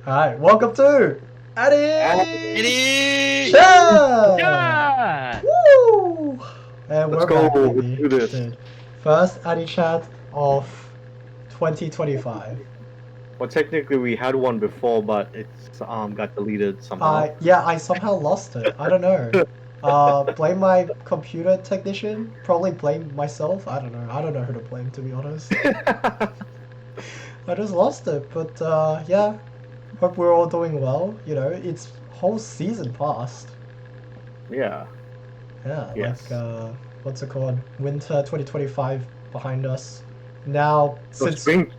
Alright, welcome to Addy Eddie! Chat! Yeah! Woo! And Let's we're go. back, Let's baby. do this. Dude. First Addy Chat of 2025. Well, technically we had one before, but it's got deleted somehow. Yeah, I somehow lost it. I don't know. Blame my computer technician? Probably blame myself? I don't know. I don't know who to blame, to be honest. I just lost it, but yeah. Hope we're all doing well. You know, it's whole season passed. Yeah. Yeah, Yes. what's it called? Winter 2025 behind us. Now, So since spring.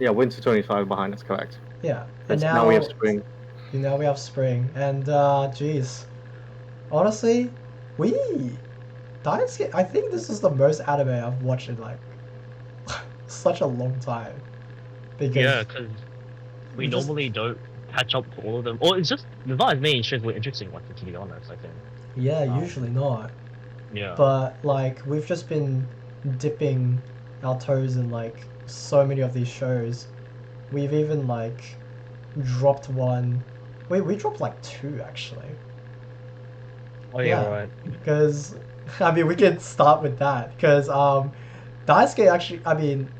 Yeah, winter 25 behind us, correct. yeah, and And now we have now spring. now we have spring, and geez, honestly, we Dynasty. I think this is the most anime I've watched in like such a long time Yeah, because because we we just normally don't catch up to all of them. Or it's just, there's not as many interesting ones, to be honest, I think. yeah, Um, usually not, yeah. but like we've just been dipping our toes in like so many of these shows. We've even like dropped one. Wait, we dropped like two actually. Oh, yeah, Yeah, right. because I mean we can start with that because Daisuke actually. I mean,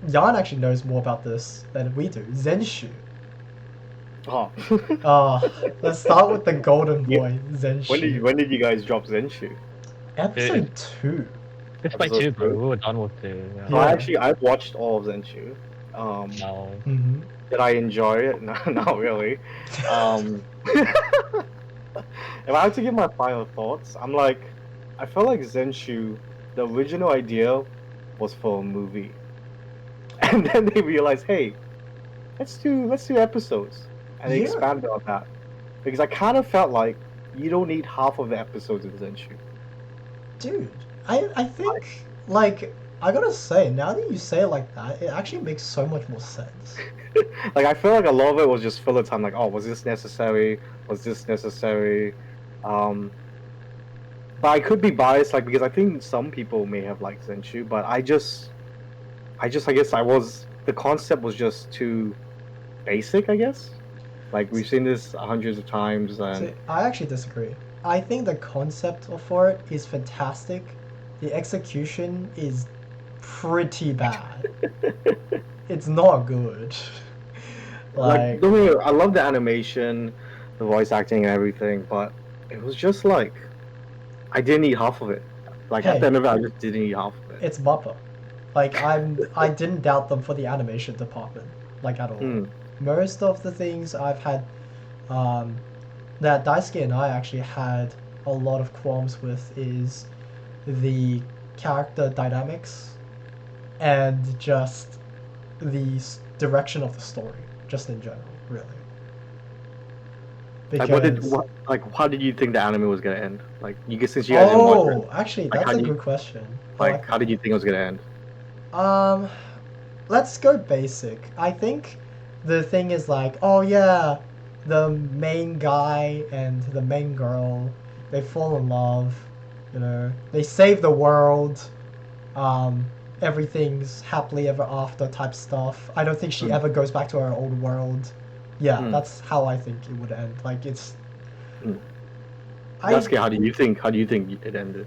Jan actually knows more about this than we do. Zenshu. Oh. Let's start with the golden Yeah. boy Zenshu. When did you guys drop Zenshu? Dude, Episode two. it's by Episode two, bro. 2? We were done with two. Yeah. So Yeah. I've watched all of Zenshu. No. Mm-hmm. Did I enjoy it? No, not really. Um, if I had to give my final thoughts, I felt like Zenshu, the original idea was for a movie, and then they realized, hey, let's do episodes, and they Yeah. expanded on that, because I kind of felt like you don't need half of the episodes in Zenshu. Dude, I think like I gotta say now that you say it like that, it actually makes so much more sense. Like I feel like a lot of it was just filler time. Like, oh, was this necessary? Was this necessary? Um, but I could be biased, like because I think some people may have liked Zenshu, but I guess the concept was just too basic. I guess, like we've seen this hundreds of times, So and I actually disagree. I think the concept for it is fantastic. The execution is pretty bad. It's not good. like don't get me wrong, I love the animation, the voice acting, and everything, but it was just like I didn't need half of it. Like Hey. at the end of it, I just didn't need half of it. It's Mappa. Like I didn't doubt them for the animation department, like at all. Mm. Most of the things I've had, that Daisuke and I actually had a lot of qualms with is the character dynamics and just the direction of the story, just in general, really. Like how did you think the anime was gonna end? Like since you guys didn't watch it, Actually, like, that's how a do you- good question. like how did you think it was gonna end? Um, let's go basic. I think the thing is like, oh yeah, the main guy and the main girl, they fall in love, you know, they save the world, everything's happily ever after type stuff. I don't think she ever goes back to her old world. Yeah, that's how I think it would end. Like it's. Sasuke, how do you think it ended?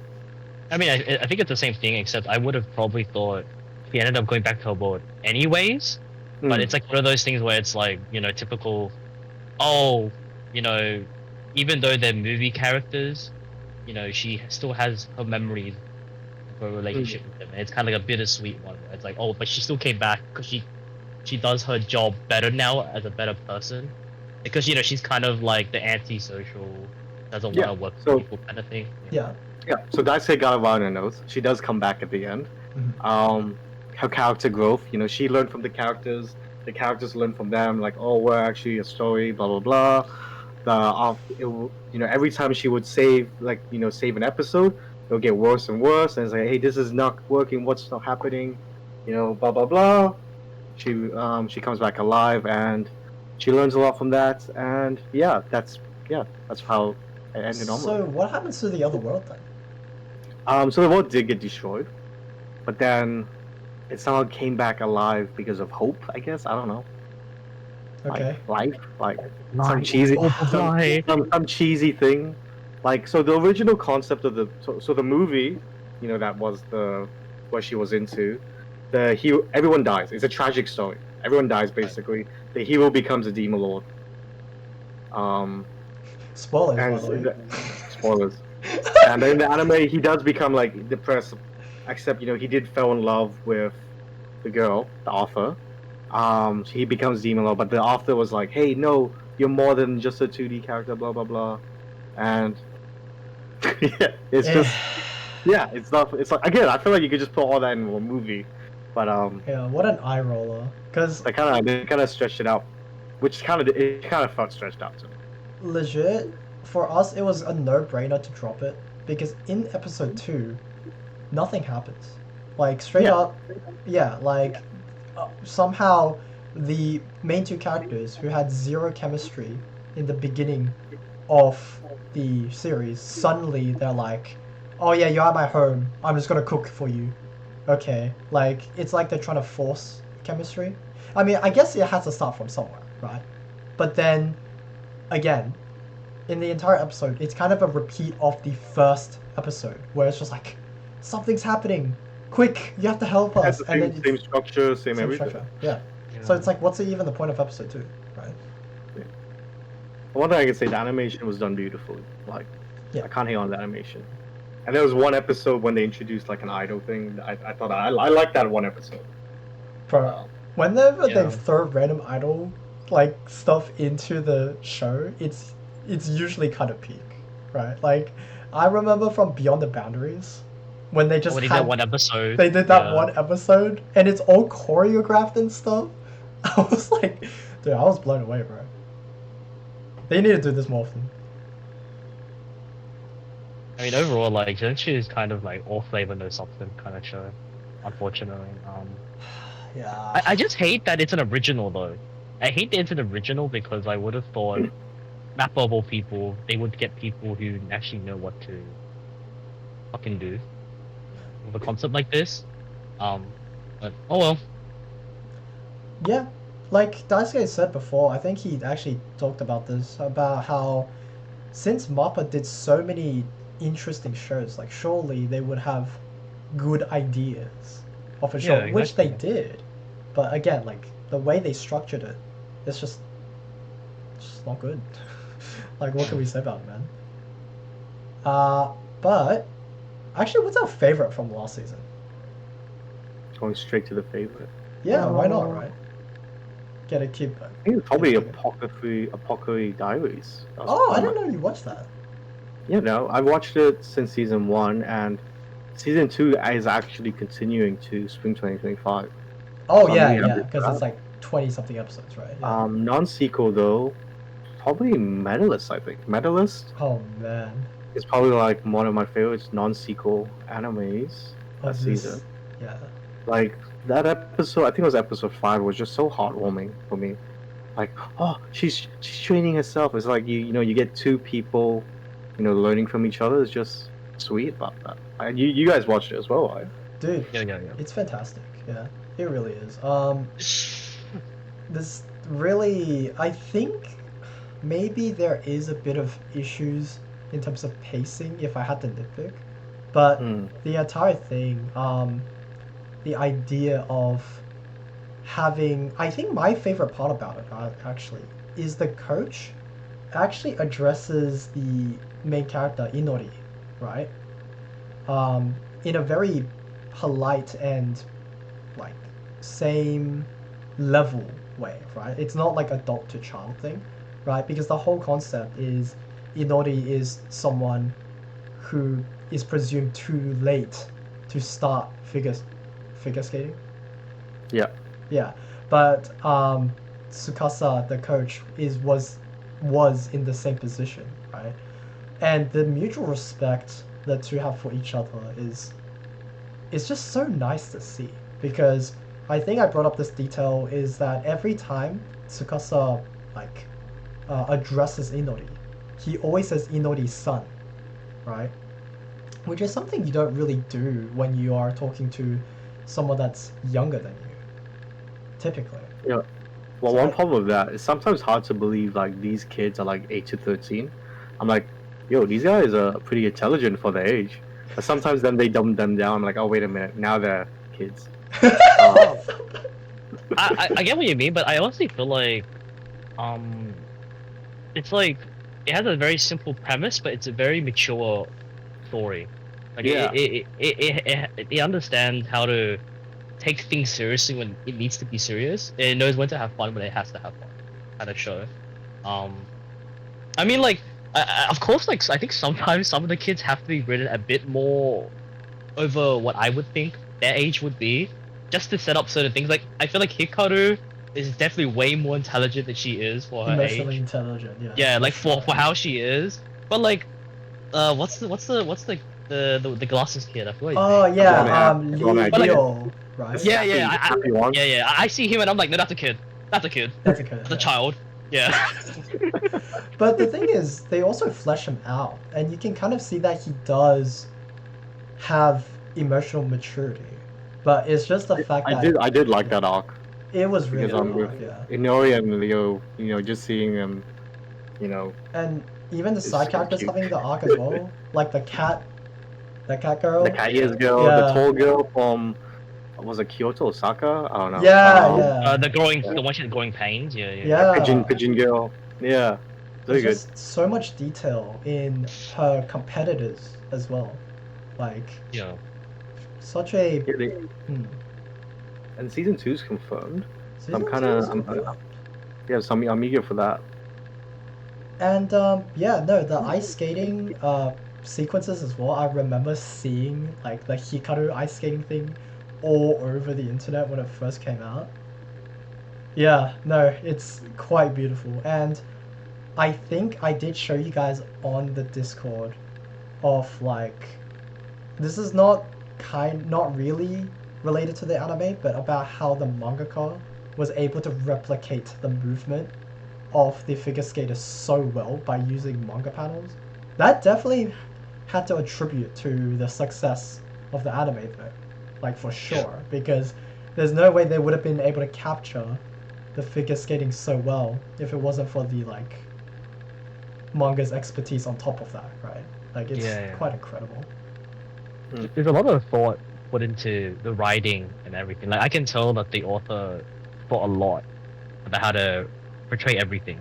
I mean, I think it's the same thing, except I would have probably thought he ended up going back to her board anyways. But it's like one of those things where it's like, you know, typical, oh, you know, even though they're movie characters, you know, she still has her memories of her relationship with him. And it's kind of like a bittersweet one. Where it's like, oh, but she still came back because she does her job better now as a better person. Because, you know, she's kind of like the antisocial, doesn't want to work with people kind of thing. Yeah. Yeah, so Daisuke got around her nose. She does come back at the end. Mhm. Her character growth, you know, she learned from the characters learned from them, like, oh, we're actually a story, blah blah blah. You know, every time she would save an episode, it'll get worse and worse, and it's like, hey, this is not working, what's not happening, you know, blah blah blah. She comes back alive and she learns a lot from that, and that's how it ended normally. So what happens to the other world then? So the world did get destroyed, but then it somehow came back alive because of hope, I guess. I don't know. Okay. life, like some Like, cheesy, oh, some, bye. some cheesy thing. Like, so the original concept of so the movie, that was the what she was into. The hero, everyone dies. It's a tragic story. Everyone dies basically. The hero becomes a demon lord. Um, Spoilers, and by the way. spoilers. And then in the anime, he does become like depressed. Except he did fall in love with the girl, the author. He becomes demon lord, but the author was like, "Hey, no, you're more than just a 2D character." Blah blah blah. And yeah, it's Eh. just it's not. It's like, again, I feel like you could just put all that in one movie, but Yeah, what an eye roller. Because they kind of stretched it out, which it kind of felt stretched out to me. legit, for us, it was a no-brainer to drop it. Because in episode 2, nothing happens. Like, straight Yeah. up, yeah, like, somehow the main two characters who had zero chemistry in the beginning of the series, suddenly they're like, oh yeah, you're at my home, I'm just gonna cook for you. Okay, like, it's like they're trying to force chemistry. I mean, I guess it has to start from somewhere, right? But then, again, in the entire episode, it's kind of a repeat of the first episode, where it's just like, something's happening, quick, you have to help It has us, the and then same it's structure, same same everything. structure, yeah. So it's like, what's even the point of episode 2, right? One thing I can say, the animation was done beautifully. Like, Yeah. I can't hate on the animation. And there was one episode when they introduced like an idol thing. I thought I liked that one episode. Bro, whenever Yeah. they throw random idol like stuff into the show, it's usually kind of peak, right? Like, I remember from Beyond the Boundaries when they just When they did had that one episode. they did that yeah. one episode and it's all choreographed and stuff. I was like, dude, I was blown away, bro. They need to do this more often. I mean, overall, like, Genshin is kind of like all flavor no substance kind of show. Unfortunately, Yeah. I just hate that it's an original though. I hate that it's an original because I would have thought map bubble people, they would get people who actually know what to fucking do with a concept like this. But oh well. Yeah, like Daisuke said before, I think he actually talked about this, about how since MAPPA did so many interesting shows, like surely they would have good ideas of a show, Yeah, which they exactly. did. But again, like the way they structured it, it's just not good. Like what can we say about it, man? But actually, what's our favorite from last season? Going straight to the favorite. Yeah, why not, right? Get a keep. I think it's probably Okay. Apocalypse Diaries. That was Oh, I one of didn't know you watched that. I watched it since season 1, and season 2 is actually continuing to spring 2025. Oh So I'm yeah, really happy yeah, for because that. it's like 20 something episodes, right? Yeah. Non-sequel though, probably Medalist. I think Medalist Oh man. is probably like one of my favorites non-sequel animes that Of this. season. Yeah. Like that episode, I think it was episode 5, was just so heartwarming for me. Like, oh, she's training herself. It's like you get two people, learning from each other. It's just sweet about that. And you guys watched it as well, right? Dude, Yeah. it's fantastic. Yeah, it really is. This really, I think maybe there is a bit of issues in terms of pacing if I had to nitpick, but Hmm. the entire thing, the idea of having, I think my favorite part about it actually is the coach actually addresses the main character Inori, right? In a very polite and like same level way, right? It's not like adult to child thing, right? Because the whole concept is Inori is someone who is presumed too late to start figure skating. Yeah. Yeah, but Tsukasa, the coach, was in the same position, right? And the mutual respect the two have for each other is just so nice to see, because I think I brought up this detail is that every time Tsukasa like addresses Inori, he always says Inori's son, right? Which is something you don't really do when you are talking to someone that's younger than you, typically. Yeah. Well, So one problem with that is sometimes hard to believe like these kids are like 8 to 13. I'm like, yo, these guys are pretty intelligent for their age. But sometimes then they dumb them down. I'm like, oh wait a minute, now they're kids. Oh, I get what you mean, but I honestly feel like um it's like it has a very simple premise, but it's a very mature story. Like Yeah. it understands how to take things seriously when it needs to be serious. It knows when to have fun when it has to have fun. Kind of show. Um, I mean, like, of course, like I think sometimes some of the kids have to be written a bit more over what I would think their age would be, just to set up certain things. Like I feel like Hikaru is definitely way more intelligent than she is for her emotionally age. intelligent, yeah. Yeah, like sure. for how she is. But like, what's the glasses kid? I forgot his Oh name. yeah, Blonde-haired kid. Leo, right? Yeah, Happy, yeah, happy one. I see him and I'm like, no, that's a kid. That's a kid. That's a kid. That's a Yeah. child. Yeah. But the thing is, they also flesh him out, and you can kind of see that he does have emotional maturity. But it's just the fact that I did like that arc it was really because good, with yeah. Inori and Leo, just seeing them, you know, And even the It's side so characters cute. having the arc as well, like the cat girl. the cat ears girl, Yeah. the tall girl from was it Kyoto, Osaka? I don't know. Yeah, Um, yeah. The one she's growing pains. Yeah, yeah. Yeah. pigeon girl. Yeah, very There's good. just so much detail in her competitors as well. Like, Yeah. such a. Yeah, Hmm. and season 2's confirmed. Season I'm kind two is of, confirmed. yeah, so I'm eager for that. And yeah, no, the ice skating sequences as well. I remember seeing like the Hikaru ice skating thing all over the internet when it first came out. Yeah, no, it's quite beautiful. And I think I did show you guys on the Discord of like this is not really related to the anime, but about how the mangaka was able to replicate the movement of the figure skater so well by using manga panels. That definitely had to attribute to the success of the anime though. Like for sure. Because there's no way they would have been able to capture the figure skating so well if it wasn't for the like manga's expertise on top of that, right? Like it's Yeah, yeah. quite incredible. There's a lot of thought put into the writing and everything. Like I can tell that the author thought a lot about how to portray everything.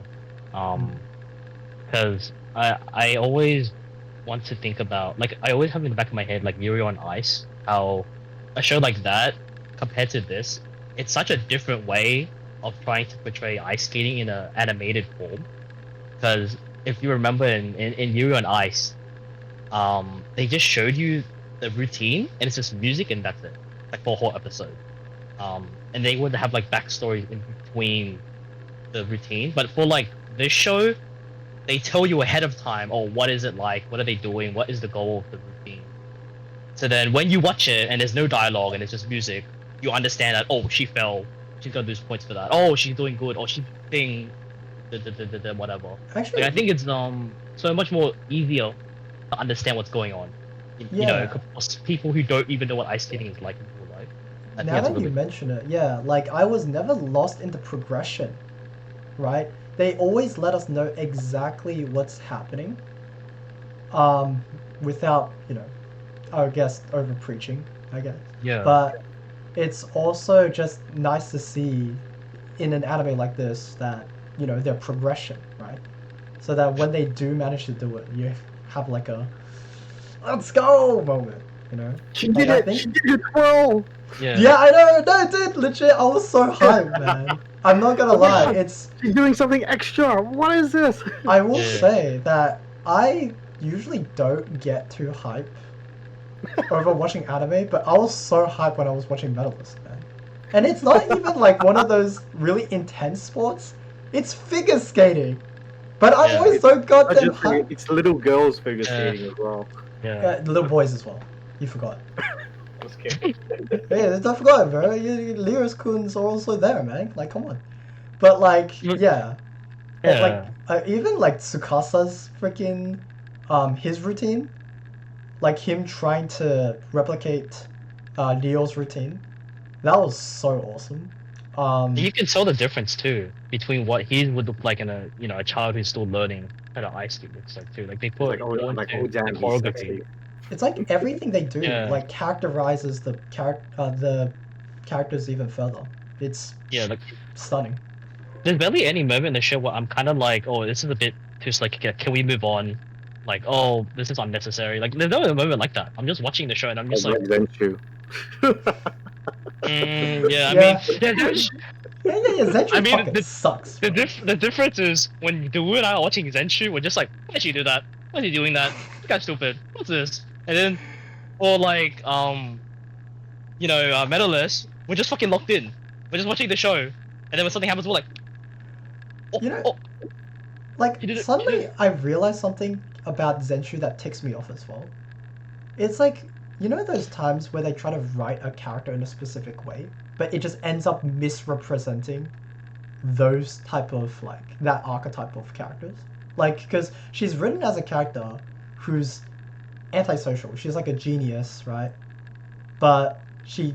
Because I always want to think about, like, I always have in the back of my head like Yuri on Ice, how a show like that compared to this, it's such a different way of trying to portray ice skating in an animated form. Because if you remember in Yuri on Ice, they just showed you the routine and it's just music and that's it, like for a whole episode. And they would have like backstories in between the routine, but for like this show, they tell you ahead of time, oh, what is it like? What are they doing? What is the goal of the routine? So then when you watch it and there's no dialogue and it's just music, you understand that, oh, she fell. She's gonna lose points for that. Oh, she's doing good. Oh, she's doing the whatever. Actually, Like I think it's so much more easier to understand what's going on. You know, yeah. people who don't even know what ice skating is like in real life. I think Now that's that you really mention it, yeah, like I was never lost in the progression, right? They always let us know exactly what's happening, without, I guess over preaching, I guess. yeah. But it's also just nice to see in an anime like this that, their progression, right? So that when they do manage to do it, you have like a let's go moment, She Like, did I it. think- She did it, bro. Yeah, I know. No, dude, legit, I was so hyped, man. I'm not gonna lie. It's She's doing something extra. What is this? I will Yeah. say that I usually don't get too hyped over watching anime, but I was so hyped when I was watching Medalist, man. And it's not even like one of those really intense sports. It's figure skating. But I'm Yeah. always so I goddamn just think hyped. it's little girls figure skating as well. Yeah. Little boys as well. You forgot. Just kidding. Hey, don't forget, bro. Lyris Kun's also there, man. Like, come on. But like, yeah. And, like, even like Tsukasa's freaking, his routine, like him trying to replicate, Leo's routine, that was so awesome. You can tell the difference too between what he would look like in a a child who's still learning how to ice skate looks like too. Like they It's put like, oh, more I'm like, oh into damn, like he's choreography. sexy. It's like everything they do Yeah. like characterizes the characters even further. It's Yeah, like stunning. there's barely any moment in the show where I'm kind of like, oh, this is a bit too like, can we move on? Like, oh, this is unnecessary. Like, there's no moment like that. I'm just watching the show and I'm just like, Zenshu. yeah. I Yeah. mean, there's, Yeah. Zenchu I mean, fucking sucks. the Bro. the difference is when Dawu and I are watching Zenshu, we're just like, why'd you do that? Why's he doing that? This guy's stupid. What's this? And then, or like, Medalist, we're just fucking locked in. We're just watching the show, and then when something happens, we're like, oh, You know, oh, like he did it. suddenly I realized something about Zenshu that ticks me off as well. It's like, you know those times where they try to write a character in a specific way, but it just ends up misrepresenting those type of like that archetype of characters. Like, because she's written as a character who's antisocial. She's like a genius, right? But she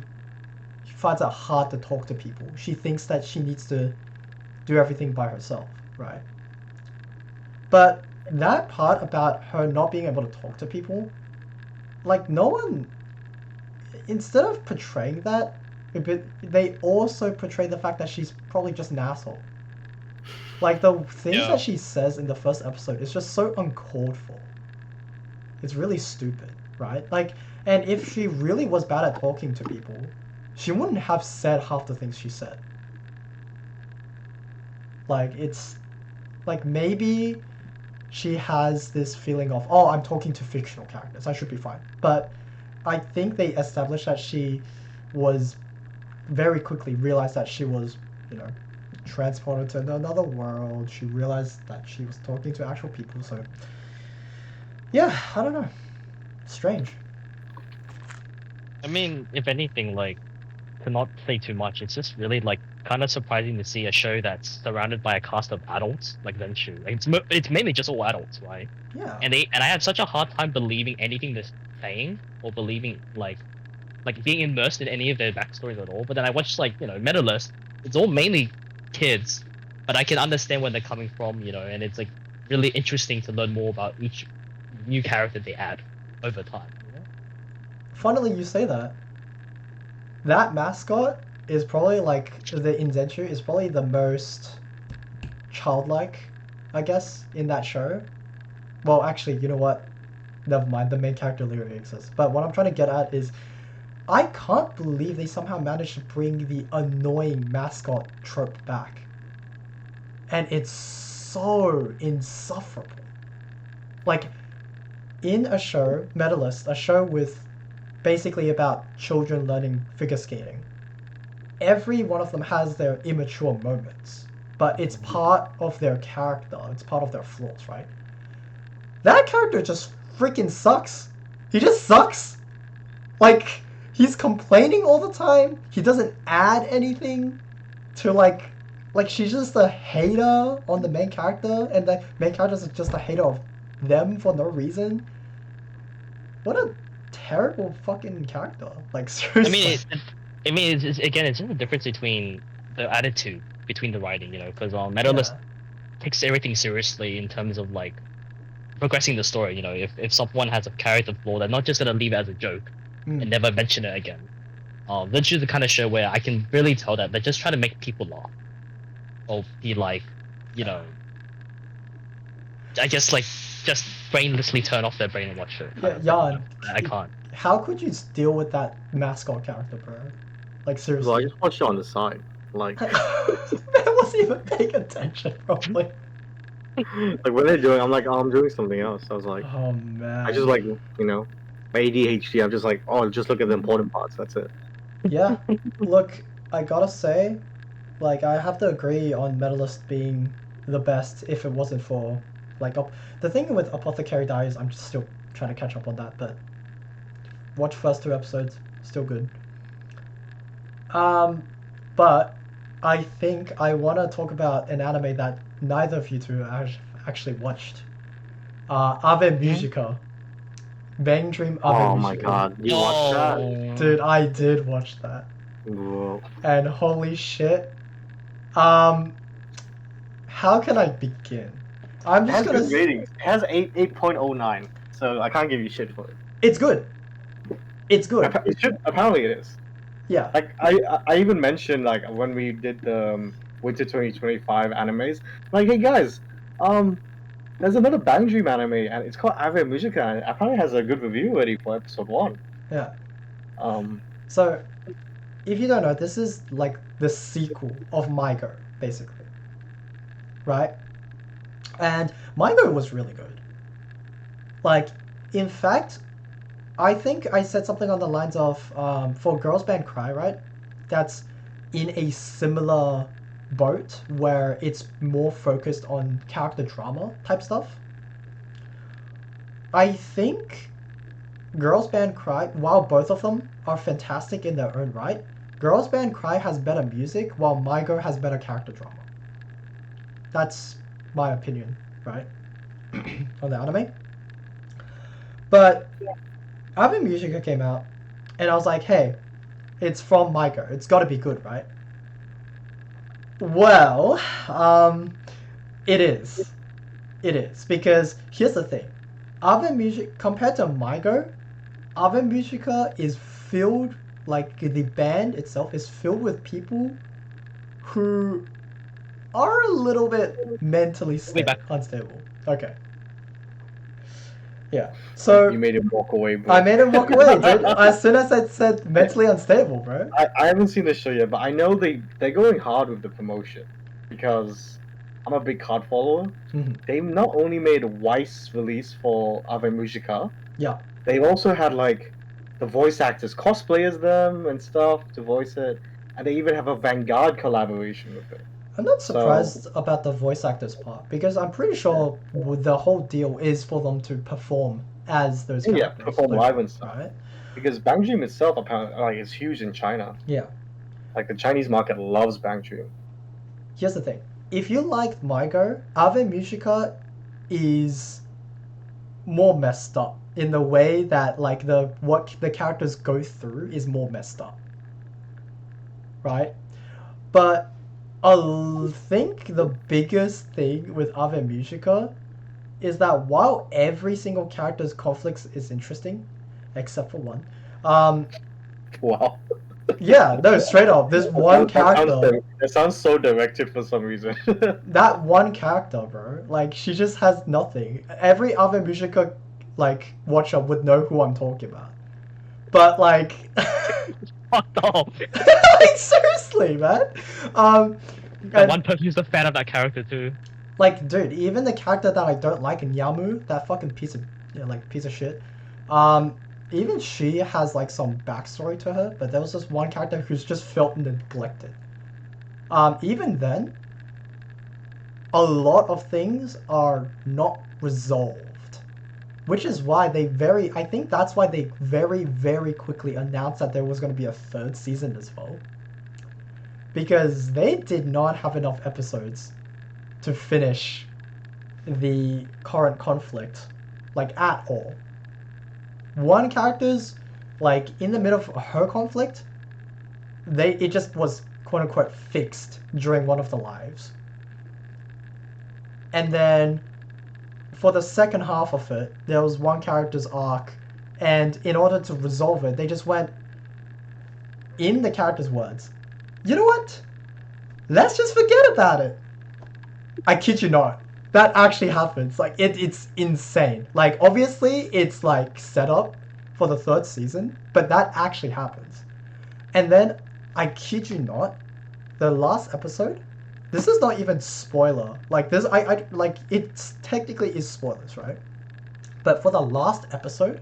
finds it hard to talk to people. She thinks that she needs to do everything by herself, right? But that part about her not being able to talk to people, like no one, instead of portraying that, they also portray the fact that she's probably just an asshole. Like the things Yeah. that she says in the first episode is just so uncalled for. It's really stupid, right? Like, and if she really was bad at talking to people, she wouldn't have said half the things she said. Like, it's like maybe she has this feeling of, oh, I'm talking to fictional characters, I should be fine. But I think they established that she was very quickly realized that she was, transported to another world. She realized that she was talking to actual people. So, yeah, I don't know. Strange. I mean, if anything, like, to not say too much, it's just really like kind of surprising to see a show that's surrounded by a cast of adults like Zenshu. Like, it's mainly just all adults, right? Yeah. And I had such a hard time believing anything they're saying or believing like being immersed in any of their backstories at all. But then I watched like Medalist. It's all mainly kids, but I can understand where they're coming from, and it's like really interesting to learn more about each new character they add over time. Funnily, you say that. That mascot is probably like the Indenture is probably the most childlike, I guess, in that show. Well, actually, you know what? Never mind. The main character literally exists. But what I'm trying to get at is, I can't believe they somehow managed to bring the annoying mascot trope back, and it's so insufferable. Like, in a show, Medalist, a show with basically about children learning figure skating, every one of them has their immature moments, but it's part of their character, it's part of their flaws, right? That character just freaking sucks. He just sucks. Like, he's complaining all the time. He doesn't add anything to like she's just a hater on the main character, and the main character is just a hater of them for no reason. What a terrible fucking character. Like, seriously. Again, it's just the difference between the attitude between the writing, because Medalist takes everything seriously in terms of like progressing the story. If someone has a character flaw, they're not just gonna leave it as a joke and never mention it again. That's just the kind of show where I can really tell that they're just trying to make people laugh or be like, I guess like just brainlessly turn off their brain and watch it. Yeah, Jan, I can't. How could you deal with that mascot character, bro? Like, seriously. Well, I just watched it on the side. Like, I wasn't even paying attention, probably. like what they're doing, I'm like, oh, I'm doing something else. I was like, Oh man. I just like, my ADHD. I'm just like, oh, just look at the important parts. That's it. Yeah. Look, I gotta say, like, I have to agree on Medalist being the best if it wasn't for, like, the thing with Apothecary Diaries, I'm just still trying to catch up on that, but watch first 2 episodes, still good. But I think I want to talk about an anime that neither of you two actually watched. Ave Musica. Bang Dream Ave Oh Musica. my god, you watched that? Dude, I did watch that. Whoa. And holy shit. How can I begin? I'm It just has gonna. good ratings. It has 8.09, so I can't give you shit for it. It's good. It's good. It should, apparently it is. Yeah. Like I even mentioned like when we did the Winter 2025 animes, like hey guys, there's another Bang Dream anime and it's called Ave Musica and it apparently has a good review already for episode 1. Yeah. Um, So, if you don't know, this is like the sequel of Mygo, basically. Right? And Mygo was really good. Like, in fact, I think I said something on the lines of for Girls Band Cry, right? That's in a similar boat where it's more focused on character drama type stuff. I think Girls Band Cry, while both of them are fantastic in their own right, Girls Band Cry has better music while Mygo has better character drama. That's my opinion, right? On the anime. But Ave Musica came out, and I was like, hey, it's from Mygo. It's got to be good, right? Well, it is. It is. Because here's the thing. Ave Music, compared to Mygo, Ave Musica is filled, like the band itself is filled with people who are a little bit mentally unstable. Okay. Yeah. So you made him walk away, bro. I made him walk away, dude. As soon as I said mentally unstable, bro. I haven't seen the show yet, but I know they're going hard with the promotion because I'm a big card follower. Mhm. They not only made a Weiss release for Ave Musica, Yeah. they've also had like the voice actors cosplay as them and stuff to voice it, and they even have a Vanguard collaboration with it. I'm not surprised about the voice actors part because I'm pretty sure the whole deal is for them to perform as those characters. Yeah, perform live and stuff. Right? Because Bang Dream itself apparently like is huge in China. Yeah. Like the Chinese market loves Bang Dream. Here's the thing. If you liked Mygo, Ave Musica is more messed up in the way that like what the characters go through is more messed up. Right? But I think the biggest thing with Ave Musica is that while every single character's conflicts is interesting, except for one, Wow. yeah, no, straight up, there's one character. That sounds so directed for some reason. That one character, bro, like she just has nothing. Every Ave Musica like watcher would know who I'm talking about, but like, Fucked off. like seriously, man. That one person who's a fan of that character too. Like, dude, even the character that I don't like in Yamu, that fucking piece of shit. Even she has like some backstory to her, but there was this one character who's just felt neglected. Even then, a lot of things are not resolved, which is why I think that's why they very, very quickly announced that there was going to be a third season as well. Because they did not have enough episodes to finish the current conflict, like, at all. One character's, like, in the middle of her conflict, it just was, quote-unquote, fixed during one of the lives. And then, for the second half of it, there was one character's arc, and in order to resolve it, they just went, in the character's words, you know what? Let's just forget about it. I kid you not. That actually happens. Like, it's insane. Like, obviously, it's, like, set up for the third season, but that actually happens. And then, I kid you not, the last episode, this is not even spoiler. Like, this, like, it's technically is spoilers, right? But for the last episode,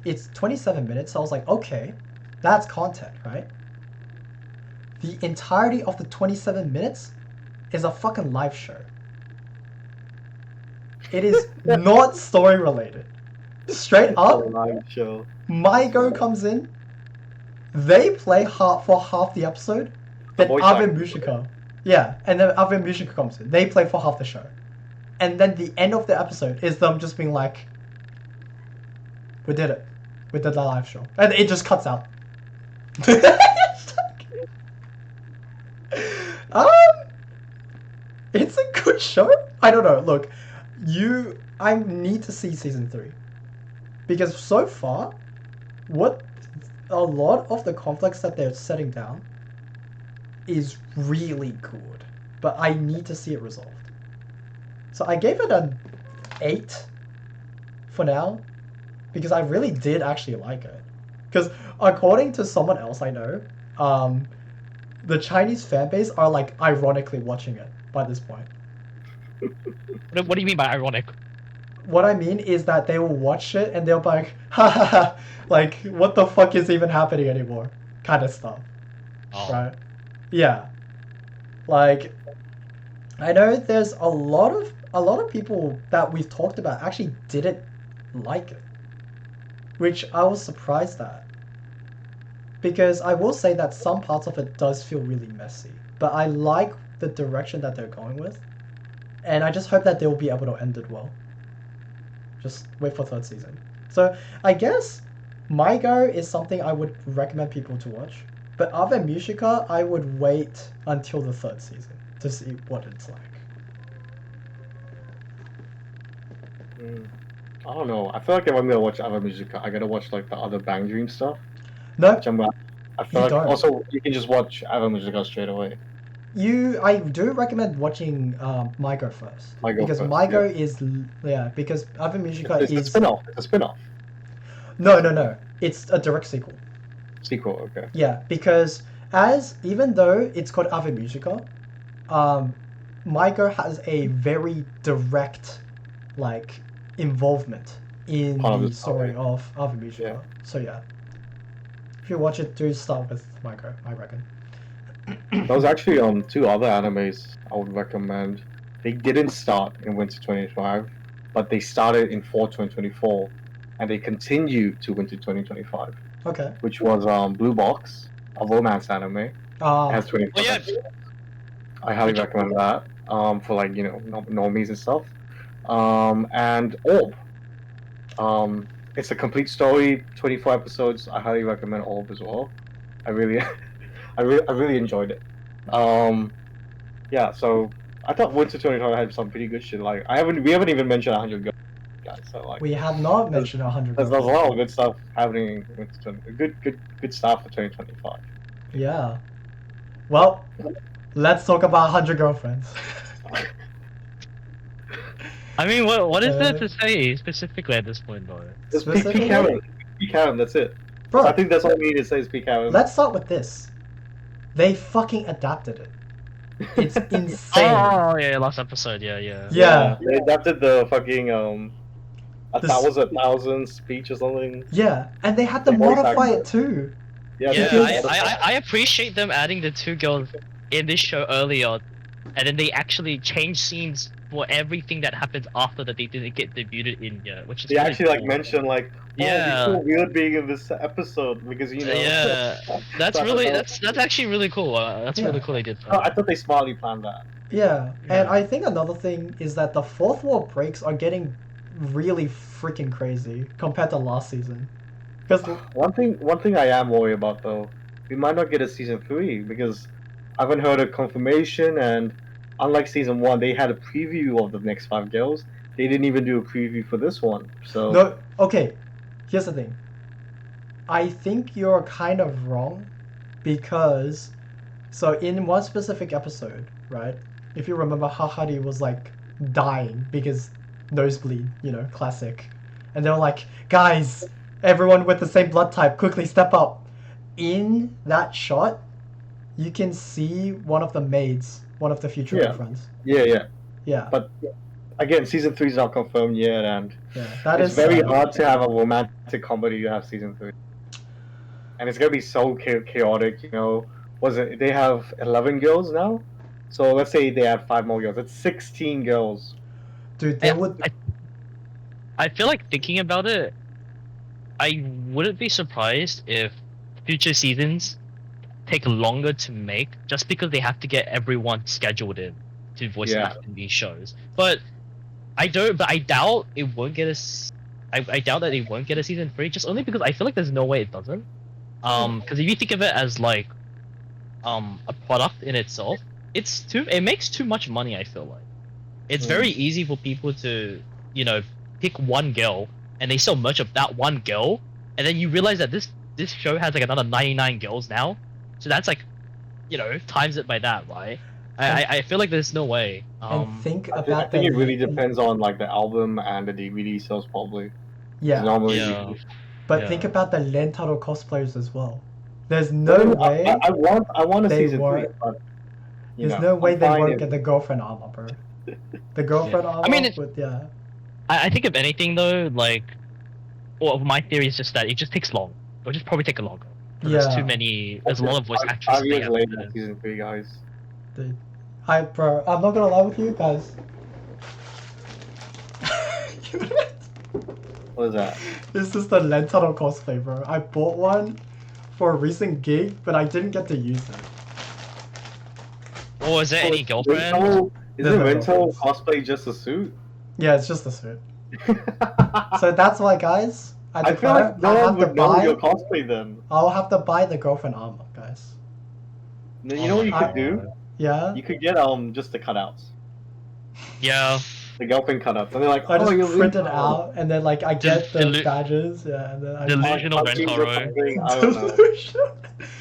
it's 27 minutes, so I was like, okay, that's content, right? The entirety of the 27 minutes is a fucking live show. It is not story related. Straight up, Mygo comes in, they play for half the episode, then Ave Musica. Yeah, and then Ave Musica comes in. They play for half the show. And then the end of the episode is them just being like, we did it. We did the live show. And it just cuts out. Um, it's a good show. I don't know. Look, I need to see season 3 because so far, what a lot of the conflicts that they're setting down is really good, but I need to see it resolved. So I gave it an 8 for now because I really did actually like it. Because according to someone else I know, the Chinese fan base are like ironically watching it by this point. What do you mean by ironic? What I mean is that they will watch it and they'll be like, ha ha ha, like, what the fuck is even happening anymore? Kind of stuff. Oh. Right? Yeah. Like, I know there's a lot of people that we've talked about actually didn't like it. Which I was surprised at. Because I will say that some parts of it does feel really messy. But I like the direction that they're going with. And I just hope that they'll be able to end it well. Just wait for third season. So I guess My Go is something I would recommend people to watch. But Ave Musica, I would wait until the third season to see what it's like. I don't know. I feel like if I'm gonna watch Ava Musica, I gotta watch like the other Bang Dream stuff. No, Which I feel You like don't. also you can just watch Ava Musica straight away. I do recommend watching My Go first. My Go because first, My Go yeah. is, because Ave Musica It's a is... spin-off. It's a spin-off. No. It's a direct sequel. Sequel, okay. Yeah, because even though it's called Ave Musica, Maiko has a very direct, like, involvement in Part of the the story story. of Ave Musica. So yeah, if you watch it, do start with Maiko, I reckon. There was actually 2 other animes I would recommend. They didn't start in winter 2025, but they started in fall 2024, and they continue to winter 2025. Okay. Which was Blue Box, a romance anime. It has 24 Oh, yeah. episodes. I highly recommend that for like normies and stuff. And Orb. It's a complete story, 24 episodes. I highly recommend Orb as well. I really, I really enjoyed it. Yeah. So I thought Winter 2025 had some pretty good shit. Like we haven't even mentioned 100 Girls, guys. So like We have not mentioned 100. there's a lot of good stuff happening. Good stuff for 2025. Yeah. Well, let's talk about 100 Girlfriends. I mean, what is there to say specifically at this point, though? Just Specifically? P. Karen. P. Karen, that's it. Bro, I think that's all we need to say is P. Karen. let's start with this. They fucking adapted it. It's insane. Oh yeah, last episode. Yeah. Yeah. They adapted the fucking This- that was 1,000 speech or something. Yeah, and they had to The voice modify actor. it too. Yeah, Yeah, Because- I appreciate them adding the 2 girls in this show earlier, and then they actually change scenes for everything that happens after that they didn't get debuted in yet, which is they really actually like cool. mentioned like, Yeah. we feel weird being in this episode because Yeah, that's So I really thought- that's actually really cool. That's Yeah. really cool they did. Oh, I thought they smartly planned that. Yeah, and Yeah. I think another thing is that the fourth wall breaks are getting really freaking crazy compared to last season. Because One thing I am worried about though, we might not get a season 3 because I haven't heard a confirmation, and unlike season 1, they had a preview of the next 5 girls. They didn't even do a preview for this one. So no, okay. Here's the thing. I think you're kind of wrong, because so in one specific episode, right? If you remember, Hahari was like dying because nosebleed, classic, and they were like, guys, everyone with the same blood type, quickly step up. In that shot, you can see one of the maids, one of the future Yeah. girlfriends. yeah. Yeah, But again, season 3 is not confirmed yet, and yeah, that it's is very sad. hard to have a romantic comedy to have season 3, and it's gonna be so chaotic. Was it? They have 11 girls now, so let's say they have 5 more girls. It's 16 girls. Dude, they Yeah, would. I feel like thinking about it, I wouldn't be surprised if future seasons take longer to make just because they have to get everyone scheduled in to voice Yeah. act in these shows. But I doubt it won't get I doubt that it won't get a season 3 just only because I feel like there's no way it doesn't. Because if you think of it as like a product in itself, it makes too much money. I feel like it's very easy for people to pick one girl and they sell merch of that one girl, and then you realize that this show has like another 99 girls now, so that's like times it by that, right? I feel like there's no way. And think I about think it really the depends on like the album and the DVD sales probably. 'Cause yeah, normally, Yeah. but Yeah. think about the Lentaro cosplayers as well. There's no way I want a they season 3, weren't. but There's no way I'm they fine won't if- get the girlfriend armor, bro. The girlfriend I armor mean, it's- with yeah. I think if anything though, like, well, my theory is just that it just takes long. It'll just probably take longer. There's too many. There's a lot of voice actors. 5 they years have later, to- season 3, guys. Dude. Bro, I'm not gonna lie with you guys. What is that? This is the Lentaro cosplay, bro. I bought one for a recent gig, but I didn't get to use it. Oh, is there any girlfriend? Isn't There's no rental girlfriends. cosplay just a suit? Yeah, it's just a suit. So that's why, guys, I I feel declare like no I one have to would know your buy. cosplay then. I'll have to buy the girlfriend armor, guys. You know what you I- could do? Yeah. You could get just the cutouts, Yeah. the girlfrient cutouts, and they're like, I oh, you're just print it Rentaro. out, and then like I get the Delu- badges, yeah, and then I Delusional Punching or Rentaro. something, I don't know.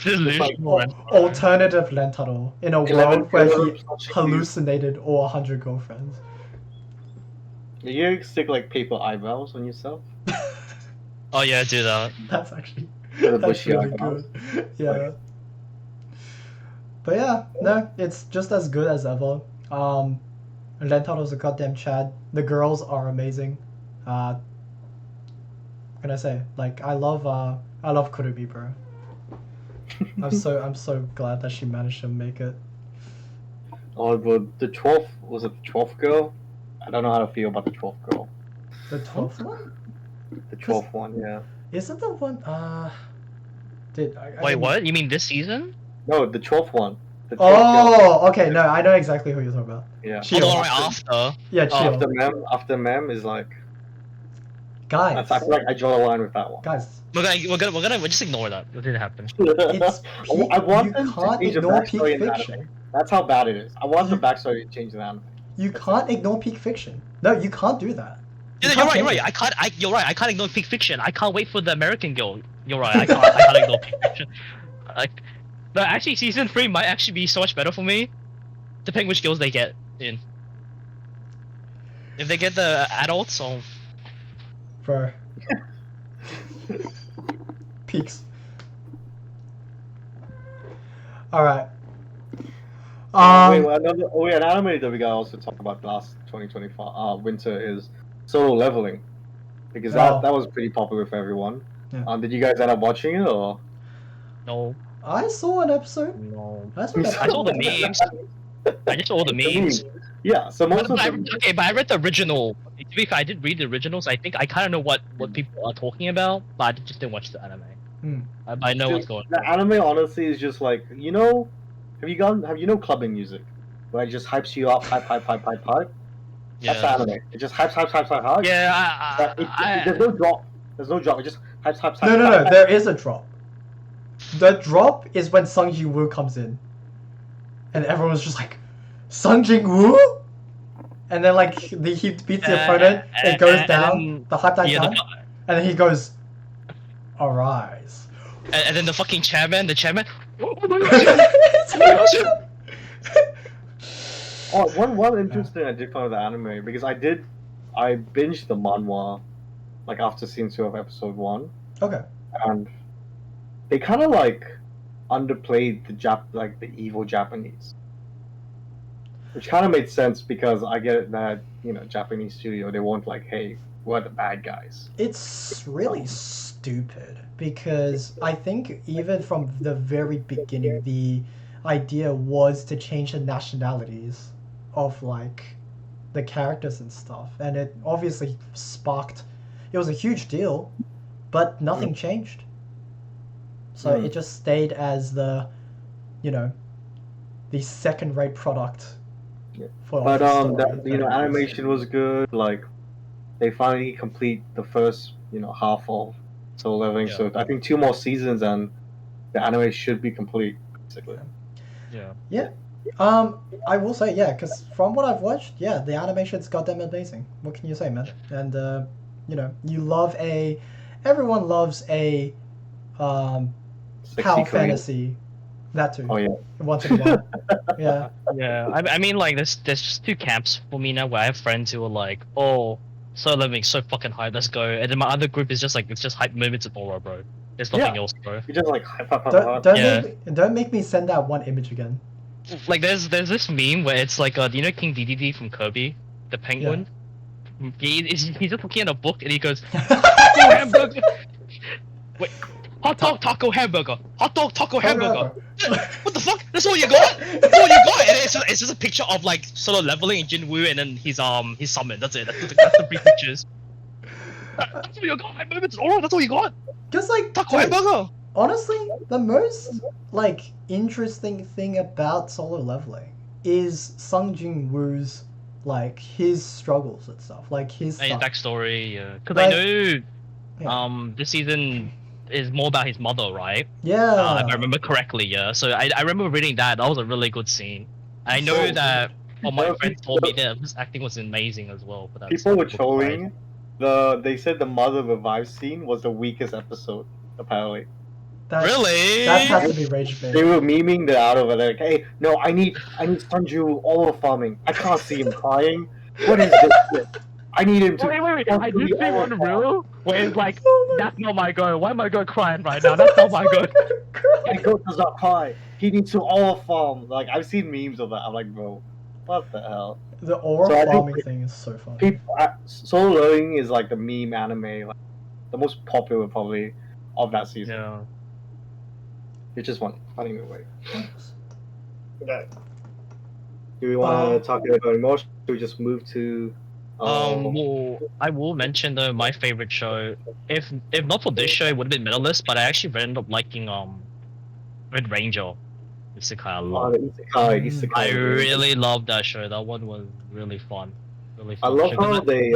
Delusional Like, Rentaro. Alternative Lentaro in a 11 world where he girls punching hallucinated all 100 girlfriends. you stick like paper eyebrows on yourself. Oh yeah, do that. That's actually For the that's bushy really eyebrows. good. Yeah. But yeah, no, it's just as good as ever. Lentaro's a goddamn Chad. The girls are amazing. What can I say? Like I love Kurumi, bro. I'm so glad that she managed to make it. Oh, the 12th, was it the 12th girl? I don't know how to feel about the 12th girl. The 12th one? The 12th one, yeah. Is it the one? Dude, I Wait, didn't- what? You mean this season? No, the 12th one. The 12th girl. Oh, okay. No, I know exactly who you're talking about. Yeah. Oh, Chill. the one right after. Yeah, chill. After Mem is like, Guys, I feel like I draw a line with that one. guys, We're just ignore that. It didn't happen. it's peak, I want you them to can't change the ignore peak backstory in the fiction. anime. That's how bad it is. I want the You- backstory to change the anime. You can't ignore peak fiction. No, you can't do that. You You're can't right. You're change right. it. You're right. I can't ignore Peak Fiction. I can't wait for the American girl. You're right. I can't ignore Peak Fiction. Like, but actually, season 3 might actually be so much better for me, depending which girls they get in. If they get the adults, or Bro. Peaks. Alright. An anime that we got also talk about last 2025 winter is Solo Leveling, because Oh. that was pretty popular for everyone. Yeah. Did you guys end up watching it or? no, I saw an episode. no. I saw an I saw episode. the memes. I just saw the memes. Yeah, so most of But them. I read the original. To be fair, I did read the originals. I think I kind of know what people are talking about, but I just didn't watch the anime. Hmm. I know what's going The on. anime honestly is just like, have you know clubbing music, where it just hypes you up, hype. That's the Yeah, anime. It just hype. yeah. There's no drop. There's no drop. It just hype. No, there is a drop. The drop is when Sung Ji Woo comes in. And everyone's just like, Sung Ji Woo? And then like he beats the opponent, it goes and down, then- the hype dies Yeah, down, and then he goes, arise. and then the fucking chairman, Oh, one interesting I did find of the anime, because I binged the manhwa like after season 2 of episode 1, Okay. and they kind of like underplayed the evil Japanese, which kind of made sense because I get it that Japanese studio, they want like, hey, we're the bad guys. It's really stupid because I think even from the very beginning, the idea was to change the nationalities of like the characters and stuff, and it obviously sparked. It was a huge deal, but nothing changed. So it just stayed as the second-rate product. Yeah. For But all the story that it was. animation was good. Like, they finally complete the first half of Solo Leveling. Yeah. So I think 2 more seasons and the anime should be complete, basically. Yeah. Yeah. I will say, yeah, because from what I've watched, yeah, the animation's goddamn amazing. What can you say, man? And you know, you love a, everyone loves a, um, Sexy PAL Korean. fantasy, that too, Oh yeah. once in a while. Yeah, Yeah, I mean, like, there's just two camps for me now where I have friends who are like, oh, Solo Leveling's so fucking hype, let's go. And then my other group is just like, it's just hype moments of horror, bro. There's nothing Yeah. else, bro. You just like hype, hype, hype, don't hype. don't Yeah. don't make me send that one image again. Like, there's this meme where it's like, do you know King Dedede from Kirby? The Yeah. penguin? He's just looking at a book and he goes, taco hamburger! Wait, hot dog taco hamburger! Hot dog taco hamburger! What the fuck? That's all you got? That's all you got? And it's just a picture of like Solo Leveling and Jinwoo and then his summon. That's it. That's the three pictures. That's all you got. Moments all. That's all you got. Because like, Taco dude, hamburger. honestly, the most like interesting thing about Solo Leveling is Sung Jin Woo's like his struggles and stuff, like his And his stuff. backstory, yeah. Because Like- I know, Yeah. this season is more about his mother, right? Yeah. If I remember correctly, yeah. So I remember reading that. That was a really good scene. I know So that. Well, my No, friends told me that his acting was amazing as well. For that People were stuff. trolling. They said the mother revive scene was the weakest episode. Apparently, that, Really? that has to be rage they bait. were memeing the out of it. Like, hey, no, I need Sanju all over farming. I can't see him crying. What is this shit? I need him to. Wait. I did see one reel where it's like, Oh my- that's not my girl. Why am I girl crying right now? That's not my girl. My goat does not cry. He needs to all farm. Like I've seen memes of that. I'm like, bro, what the hell? The aura So I think- farming thing is so fun. People, Solo Leveling is like the meme anime, like the most popular probably of that season. Yeah. It's just one funny in a way. Okay. Do we want to talk about more? Should we just move to? Well, I will mention though my favorite show. If not for this show, it would have been Middle List, but I actually ended up liking Red Ranger. Isekai a lot. the Isekai. I really love that show. That one was really fun. Really I fun. love show. how they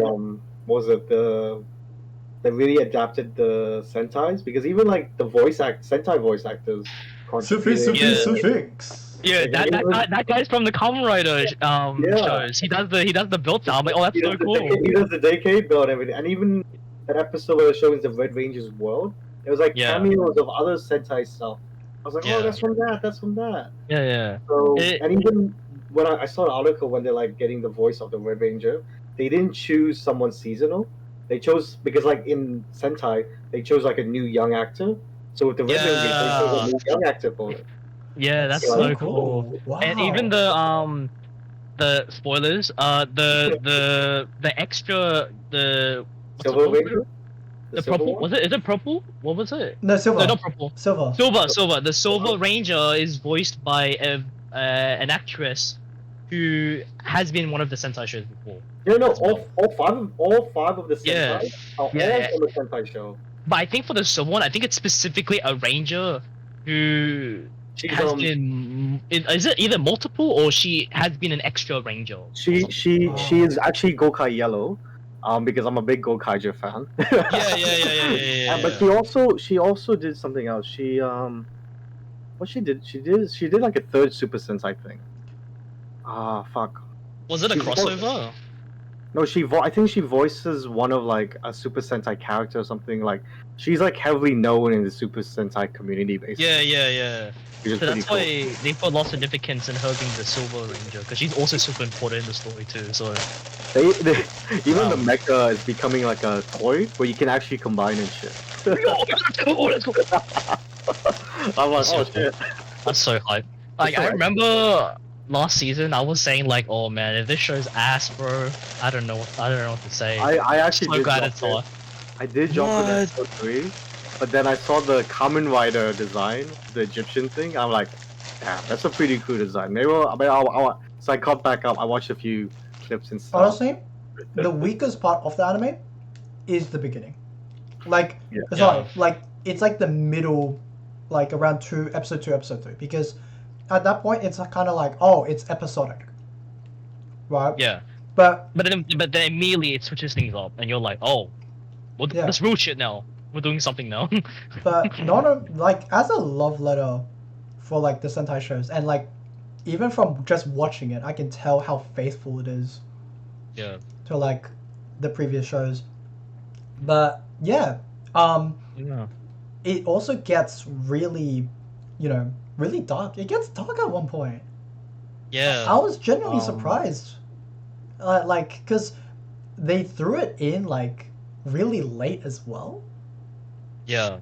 they really adapted the Sentais because even like the Sentai voice actors contributed. Yeah. Suffix. Yeah, that guy's from the Kamen Rider Yeah. shows. He does the build down. I'm like, oh, that's He so does the cool. he does the decade build and everything, and even that episode where it shows the Red Ranger's world, it was like Yeah. cameos of other Sentai stuff. I was like, Yeah. oh, that's from that. That's from that. Yeah. So It- and even when I saw an article when they're like getting the voice of the Red Ranger, they didn't choose someone seasonal. They chose because like in Sentai they chose like a new young actor. So with the Red Ranger, they chose a new young actor for it. Yeah, that's So so cool. Wow. And even the spoilers, the extra what's it Silver called? Ranger. The Silver purple one? was it? Is it purple? What was it? no silver. No, not purple. Silver. Silver. The Silver Ranger is voiced by an actress who has been in one of the Sentai shows before. Yeah, no, as well. all five of the Sentai Yeah. are all Yeah. from the Sentai show. But I think for the Silver one, I think it's specifically a ranger who She's has been. Is it either multiple or she has been an extra ranger? she is actually Gokai Yellow, because I'm a big Gokaiger fan. Yeah. But she also did something else. What she did like a third Super Sentai thing. Ah, fuck. Was it a she's crossover? No, I think she voices one of like a Super Sentai character or something. Like she's like heavily known in the Super Sentai community, basically. Yeah. Which is So pretty that's cool. why they put lots of significance in her being the Silver Ranger, because she's also super important in the story too. So They even the Wow. mecha is becoming like a toy where you can actually combine and shit. let's go. I'm like, So oh cool. shit. That's so hype. Like I alright. remember last season, I was saying like, oh man, if this show's ass, bro, I don't know what to say. I actually so did glad jump it's in. on. I did jump in What? episode 3, but then I saw the Kamen Rider design, the Egyptian thing. I'm like, damn, that's a pretty cool design. Maybe so I caught back up. I watched a few clips and stuff. Honestly, the weakest part of the anime is the beginning. Like, Yeah. sorry, like it's like the middle, like around episode 2, episode 3, because at that point it's kind of like, oh, it's episodic, right? Yeah, But but then immediately it switches things up, and you're like, oh, well, Yeah. that's real shit now. We're doing something now. not like as a love letter for like the Sentai shows, and like even from just watching it, I can tell how faithful it is Yeah. to like the previous shows. But yeah, um, Yeah. it also gets really, really dark. It gets dark at one point. Yeah. I was genuinely Um. surprised, like, because they threw it in like really late as well. Yeah.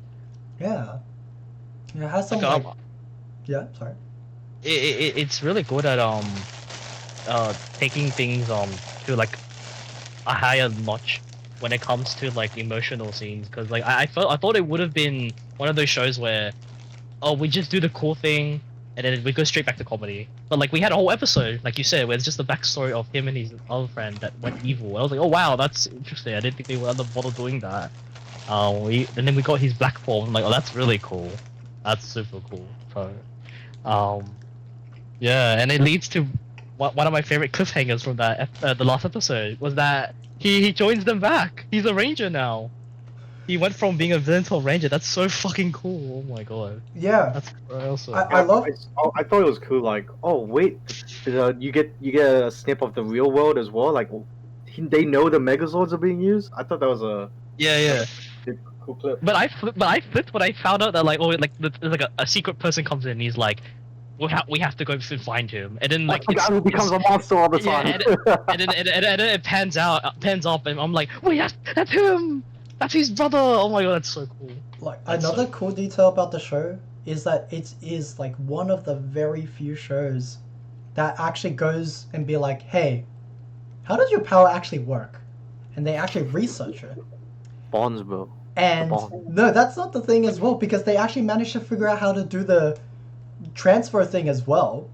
Yeah, it has some Like like, yeah. Sorry. it's really good at taking things to like a higher notch when it comes to like emotional scenes. Because like I thought it would have been one of those shows where oh we just do the cool thing and then we go straight back to comedy. But like we had a whole episode, like you said, where it's just the backstory of him and his other friend that went evil. I was like, oh wow, that's interesting. I didn't think they would ever bother doing that. And then we got his black form. I'm like, oh, that's really cool. That's super cool. So, um, yeah, and it leads to one of my favorite cliffhangers from the last episode was that he joins them back. He's a ranger now. He went from being a villain to a ranger. That's so fucking cool. Oh my god, Yeah, that's awesome. I love. I thought it was cool. Like, oh wait, you get a snip of the real world as well. Like, they know the Megazords are being used. I thought that was a Yeah, like yeah. a cool clip. But I flipped when I found out that like oh like there's like a secret person comes in. And he's like, we have to go and find him. And then like The guy who becomes a monster all the yeah, time. and then it pans up, and I'm like, wait, that's him. That's his brother. Oh my god, that's so cool. Like That's another so cool detail about the show is that it is like one of the very few shows that actually goes and be like, hey, how does your power actually work? And they actually research it. Bonds, bro. And Bond. no, that's not the thing as well, because they actually managed to figure out how to do the transfer thing as well.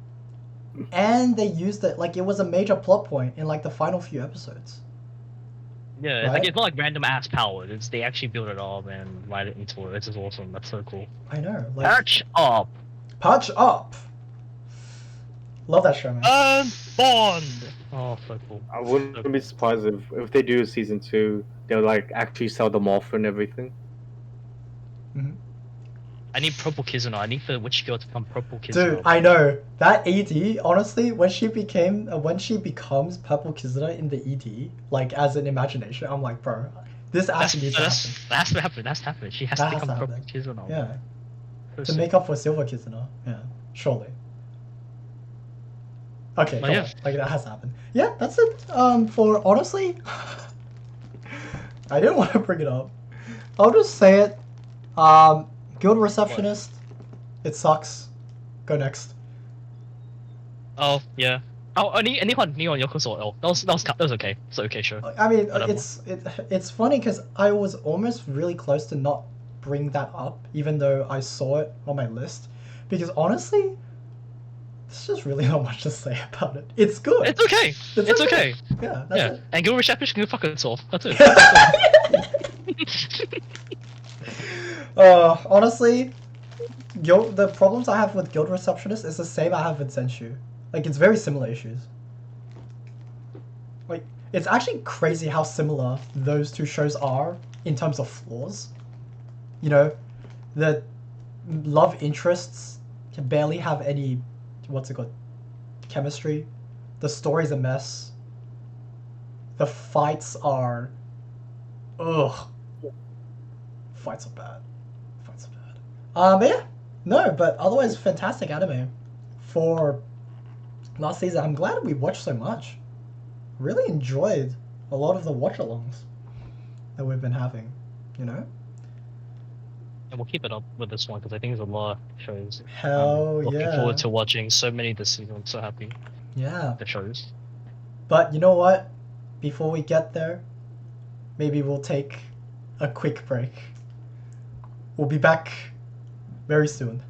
And they used it like it was a major plot point in like the final few episodes. Yeah, Right? like it's not like random ass power. It's they actually build it up and write it into it. It's just awesome. That's so cool. I know. Like Patch up. Patch Up. Love that show, man. Bond. Oh, so cool. I wouldn't be surprised if they do a season 2, they'll like actually sell the morph and everything. I need purple Kizuna. I need the witch girl to become purple Kizuna. Dude, I know that ED. Honestly, when she becomes Purple Kizuna in the ED, like as an imagination, I'm like, bro, this actually needs to happen. That has to happen. That's happening. She has That to has become to purple happen. Kizuna. Yeah, So to sick. make up for Silver Kizuna. Yeah, surely. Okay, But come yeah. on. Like that has to happen. Yeah, that's it. For honestly, I didn't want to bring it up. I'll just say it. Guild Receptionist. It sucks. Go next. Oh yeah. Oh, anyone Neon Yokoso. Oh, that was okay. It's okay, sure. I mean, Whatever. it's funny because I was almost really close to not bring that up, even though I saw it on my list. Because honestly, there's just really not much to say about it. It's good. It's okay. It's okay. Yeah, that's Yeah. it. And Gilbert Shepherd can fuck itself. That's it. Honestly, the problems I have with Guild Receptionist is the same I have with Senshu. Like, it's very similar issues. Like, it's actually crazy how similar those two shows are in terms of flaws. You know, the love interests can barely have any, what's it called, chemistry. The story's a mess. The fights are, ugh. Fights are bad. Fights are bad. But yeah, no, but otherwise fantastic anime for last season. I'm glad we watched so much. Really enjoyed a lot of the watch-alongs that we've been having. You know. And we'll keep it up with this one because I think there's a lot of shows. Hell Looking yeah. forward to watching so many this season. I'm so happy. Yeah. The shows. But you know what? Before we get there, maybe we'll take a quick break. We'll be back very soon.